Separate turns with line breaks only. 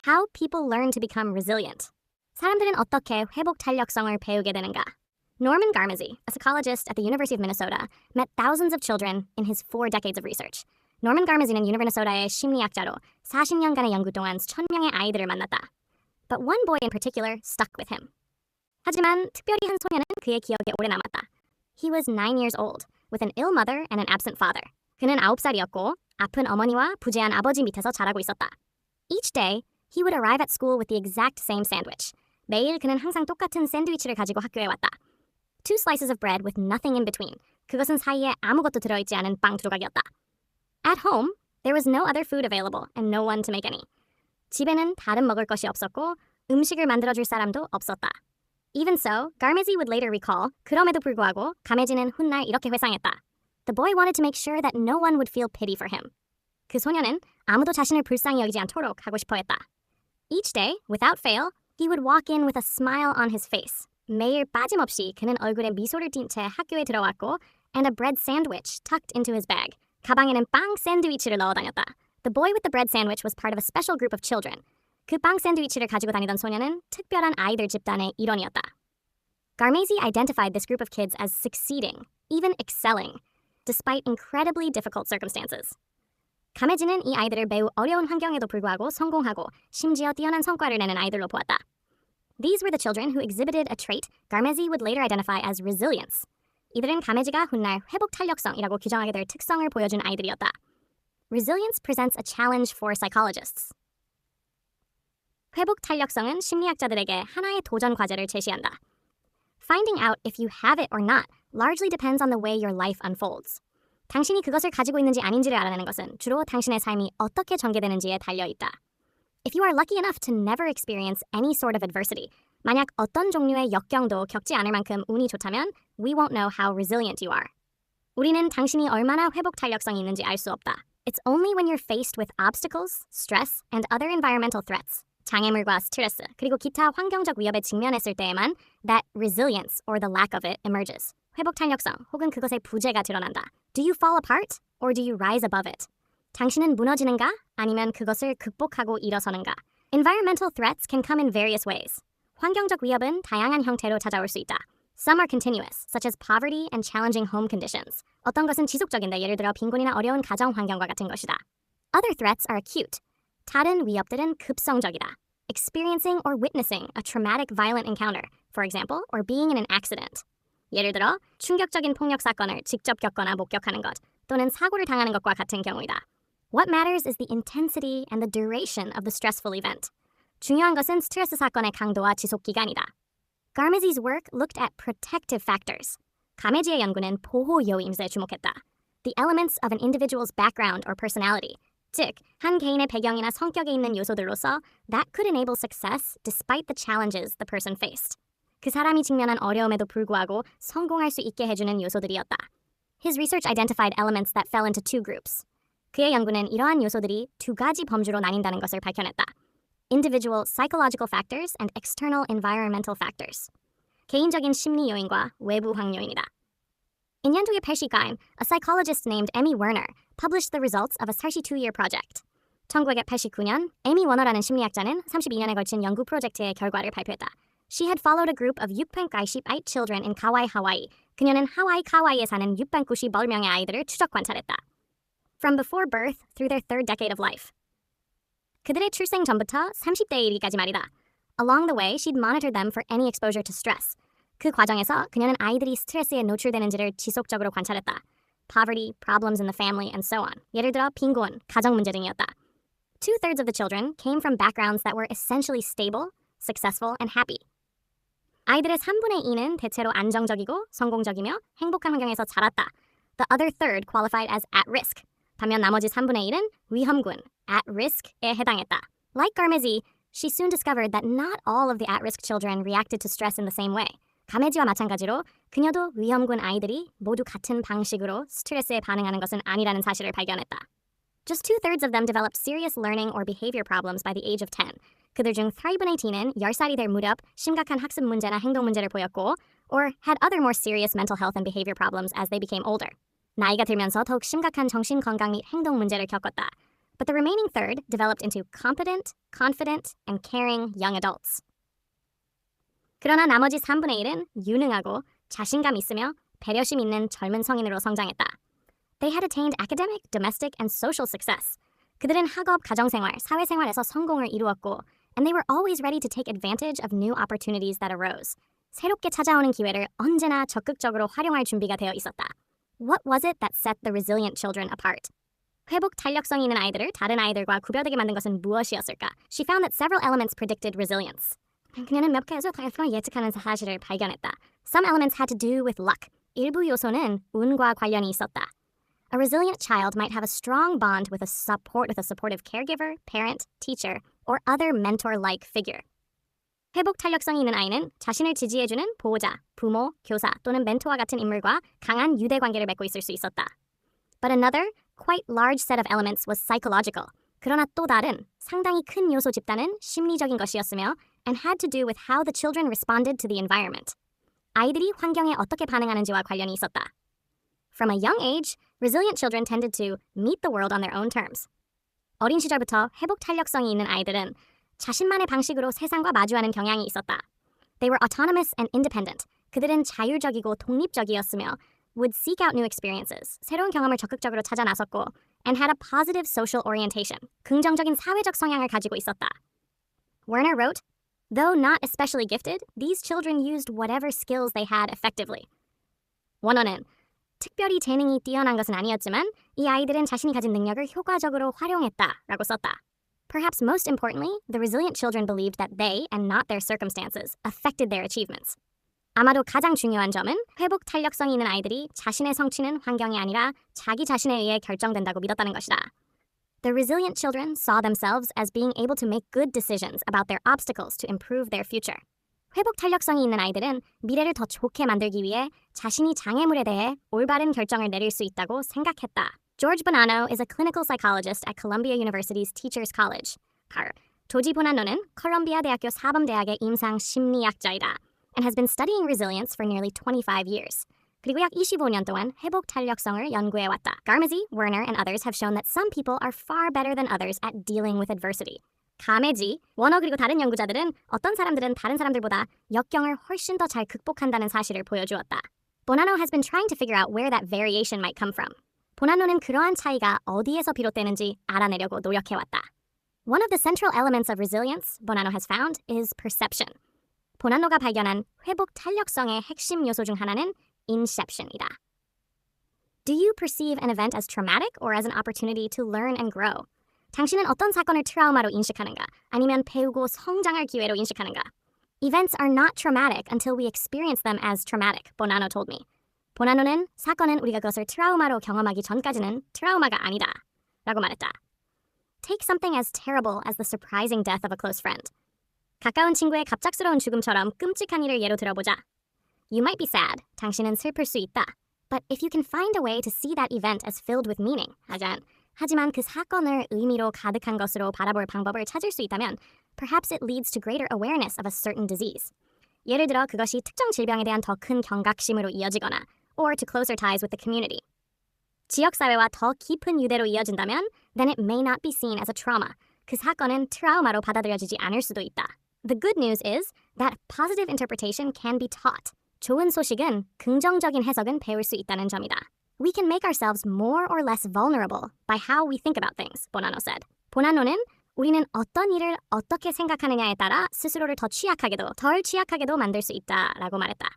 How people learn to become resilient. 사람들은 어떻게 회복 탄력성을 배우게 되는가? Norman Garmezy, a psychologist at the University of Minnesota, met thousands of children in his 4 decades of research. Norman Garmezy는 유니버시티의 심리학자로 40년간의 연구 동안 1,000명의 아이들을 만났다. But one boy in particular stuck with him. 하지만 특별히 한 소년은 그의 기억에 오래 남았다. He was 9 years old, with an ill mother and an absent father. 그는 9살이었고 아픈 어머니와 부재한 아버지 밑에서 자라고 있었다. Each day, he would arrive at school with the exact same sandwich. 매일 그는 항상 똑같은 샌드위치를 가지고 학교에 왔다. 2 slices of bread with nothing in between. 그것은 사이에 아무것도 들어있지 않은 빵 조각이었다. At home, there was no other food available and no one to make any. 집에는 다른 먹을 것이 없었고 음식을 만들어줄 사람도 없었다. Even so, Garmezy would later recall, 그럼에도 불구하고 가메지는 훗날 이렇게 회상했다. The boy wanted to make sure that no one would feel pity for him. 그 소년은 아무도 자신을 불쌍히 여기지 않도록 하고 싶어 했다. Each day, without fail, he would walk in with a smile on his face. 매일 빠짐없이 그는 얼굴에 미소를 띤 채 학교에 들어왔고 and a bread sandwich tucked into his bag. 가방에는 빵 샌드위치를 넣어 다녔다. The boy with the bread sandwich was part of a special group of children. 그 빵 샌드위치를 가지고 다니던 소년은 특별한 아이들 집단의 일원이었다. Garmezy identified this group of kids as succeeding, even excelling, despite incredibly difficult circumstances. 가메지는 이 아이들을 매우 어려운 환경에도 불구하고 성공하고 심지어 뛰어난 성과를 내는 아이들로 보았다. These were the children who exhibited a trait Garmezy would later identify as resilience. 이들은 가메지가 훗날 회복 탄력성이라고 규정하게 될 특성을 보여준 아이들이었다. Resilience presents a challenge for psychologists. 회복 탄력성은 심리학자들에게 하나의 도전 과제를 제시한다. Finding out if you have it or not largely depends on the way your life unfolds. 당신이 그것을 가지고 있는지 아닌지를 알아내는 것은 주로 당신의 삶이 어떻게 전개되는지에 달려있다. If you are lucky enough to never experience any sort of adversity, 만약 어떤 종류의 역경도 겪지 않을 만큼 운이 좋다면 we won't know how resilient you are. 우리는 당신이 얼마나 회복 탄력성이 있는지 알 수 없다. It's only when you're faced with obstacles, stress, and other environmental threats, 장애물과 스트레스, 그리고 기타 환경적 위협에 직면했을 때에만 that resilience or the lack of it emerges. 회복 탄력성 혹은 그것의 부재가 드러난다. Do you fall apart or do you rise above it? 당신은 무너지는가? 아니면 그것을 극복하고 일어서는가? Environmental threats can come in various ways. 환경적 위협은 다양한 형태로 찾아올 수 있다. Some are continuous, such as poverty and challenging home conditions. 어떤 것은 지속적인데 예를 들어 빈곤이나 어려운 가정 환경과 같은 것이다. Other threats are acute. 다른 위협들은 급성적이다. Experiencing or witnessing a traumatic violent encounter, for example, or being in an accident. 예를 들어 충격적인 폭력 사건을 직접 겪거나 목격하는 것 또는 사고를 당하는 것과 같은 경우이다. What matters is the intensity and the duration of the stressful event. 중요한 것은 스트레스 사건의 강도와 지속 기간이다. Garmezy's work looked at protective factors. 가메지의 연구는 보호 요인에 주목했다. The elements of an individual's background or personality. 즉, 한 개인의 배경이나 성격에 있는 요소들로서 that could enable success despite the challenges the person faced. 그 사람이 직면한 어려움에도 불구하고 성공할 수 있게 해주는 요소들이었다. His research identified elements that fell into 2 groups. 그의 연구는 이러한 요소들이 2가지 범주로 나뉜다는 것을 밝혀냈다. Individual psychological factors and external environmental factors. 개인적인 심리 요인과 외부 환 요인이다. In 연구의 80가임, a psychologist named Emmy Werner published the results of a 32-year project. 1989년, 에미 워너라는 심리학자는 32년에 걸친 연구 프로젝트의 결과를 발표했다. She had followed a group of 698 children in Kauai, Hawaii. 그녀는 하와이 카와이에 사는 698명의 아이들을 추적 관찰했다. From before birth through their 3rd decade of life. 그들의 출생 전부터 30대에 이르기까지 말이다. Along the way, she'd monitored them for any exposure to stress. 그 과정에서 그녀는 아이들이 스트레스에 노출되는지를 지속적으로 관찰했다. Poverty, problems in the family, and so on. 예를 들어 빈곤, 가정 문제 등이었다. 2/3 of the children came from backgrounds that were essentially stable, successful, and happy. 아이들의 3분의 2는 대체로 안정적이고 성공적이며 행복한 환경에서 자랐다. The other third qualified as at risk. 반면 나머지 3분의 1은 위험군, at risk에 해당했다. Like Garmezy, she soon discovered that not all of the at-risk children reacted to stress in the same way. 가메지와 마찬가지로 그녀도 위험군 아이들이 모두 같은 방식으로 스트레스에 반응하는 것은 아니라는 사실을 발견했다. Just 2/3 of them developed serious learning or behavior problems by the age of 10. 그들 중 3분의 2는 10살이 될 무렵 심각한 학습 문제나 행동 문제를 보였고 or had other more serious mental health and behavior problems as they became older. 나이가 들면서 더욱 심각한 정신 건강 및 행동 문제를 겪었다. but the remaining third developed into competent, confident, and caring young adults. 그러나 나머지 3분의 1은 유능하고 자신감 있으며 배려심 있는 젊은 성인으로 성장했다. They had attained academic, domestic, and social success. 그들은 학업, 가정생활, 사회생활에서 성공을 이루었고, and they were always ready to take advantage of new opportunities that arose. 새롭게 찾아오는 기회를 언제나 적극적으로 활용할 준비가 되어 있었다. What was it that set the resilient children apart? 회복 탄력성이 있는 아이들을 다른 아이들과 구별되게 만든 것은 무엇이었을까? She found that several elements predicted resilience. 그녀는 몇 가지 단서를 예측하는 사실을 발견했다. Some elements had to do with luck. 일부 요소는 운과 관련이 있었다. A resilient child might have a strong bond with a supportive caregiver, parent, teacher, or other mentor-like figure. 회복 탄력성이 있는 아이는 자신을 지지해주는 보호자, 부모, 교사 또는 멘토와 같은 인물과 강한 유대 관계를 맺고 있을 수 있었다. But another, quite large set of elements was psychological. 그러나 또 다른, 상당히 큰 요소 집단은 심리적인 것이었으며 and had to do with how the children responded to the environment. 아이들이 환경에 어떻게 반응하는지와 관련이 있었다. From a young age, resilient children tended to meet the world on their own terms. 어린 시절부터 회복 탄력성이 있는 아이들은 자신만의 방식으로 세상과 마주하는 경향이 있었다. They were autonomous and independent. 그들은 자율적이고 독립적이었으며 would seek out new experiences. 새로운 경험을 적극적으로 찾아 나섰고 and had a positive social orientation. 긍정적인 사회적 성향을 가지고 있었다. Werner wrote, though not especially gifted, these children used whatever skills they had effectively. 원어는 특별히 재능이 뛰어난 것은 아니었지만 이 아이들은 자신이 가진 능력을 효과적으로 활용했다라고 썼다. Perhaps most importantly, the resilient children believed that they, and not their circumstances, affected their achievements. 아마도 가장 중요한 점은 회복 탄력성이 있는 아이들이 자신의 성취는 환경이 아니라 자기 자신에 의해 결정된다고 믿었다는 것이다. The resilient children saw themselves as being able to make good decisions about their obstacles to improve their future. 회복 탄력성이 있는 아이들은 미래를 더 좋게 만들기 위해 자신이 장애물에 대해 올바른 결정을 내릴 수 있다고 생각했다. George Bonanno is a clinical psychologist at Columbia University's Teachers College. 조지 보나노는 컬럼비아 대학교 사범대학의 임상 심리학자이다. And has been studying resilience for nearly 25 years. 그리고 약 25년 동안 회복 탄력성을 연구해왔다. Garmezy, Werner, and others have shown that some people are far better than others at dealing with adversity. 가메지, 워너 그리고 다른 연구자들은 어떤 사람들은 다른 사람들보다 역경을 훨씬 더 잘 극복한다는 사실을 보여주었다. Bonanno has been trying to figure out where that variation might come from. 보나노는 그러한 차이가 어디에서 비롯되는지 알아내려고 노력해왔다. One of the central elements of resilience, Bonanno has found, is perception. 보나노가 발견한 회복 탄력성의 핵심 요소 중 하나는 inception이다. Do you perceive an event as traumatic or as an opportunity to learn and grow? 당신은 어떤 사건을 트라우마로 인식하는가? 아니면 배우고 성장할 기회로 인식하는가? Events are not traumatic until we experience them as traumatic, Bonanno told me. 보나노는 사건은 우리가 그것을 트라우마로 경험하기 전까지는 트라우마가 아니다 라고 말했다. Take something as terrible as the surprising death of a close friend. 가까운 친구의 갑작스러운 죽음처럼 끔찍한 일을 예로 들어보자. You might be sad. 당신은 슬플 수 있다. But if you can find a way to see that event as filled with meaning, 하지만 그 사건을 의미로 가득한 것으로 바라볼 방법을 찾을 수 있다면 perhaps it leads to greater awareness of a certain disease. 예를 들어 그것이 특정 질병에 대한 더 큰 경각심으로 이어지거나 or to closer ties with the community. 지역사회와 더 깊은 유대로 이어진다면 then it may not be seen as a trauma. 그 사건은 트라우마로 받아들여지지 않을 수도 있다. The good news is that positive interpretation can be taught. 좋은 소식은 긍정적인 해석은 배울 수 있다는 점이다. We can make ourselves more or less vulnerable by how we think about things, Bonanno said. 보나노는 우리는 어떤 일을 어떻게 생각하느냐에 따라 스스로를 더 취약하게도 덜 취약하게도 만들 수 있다라고 말했다.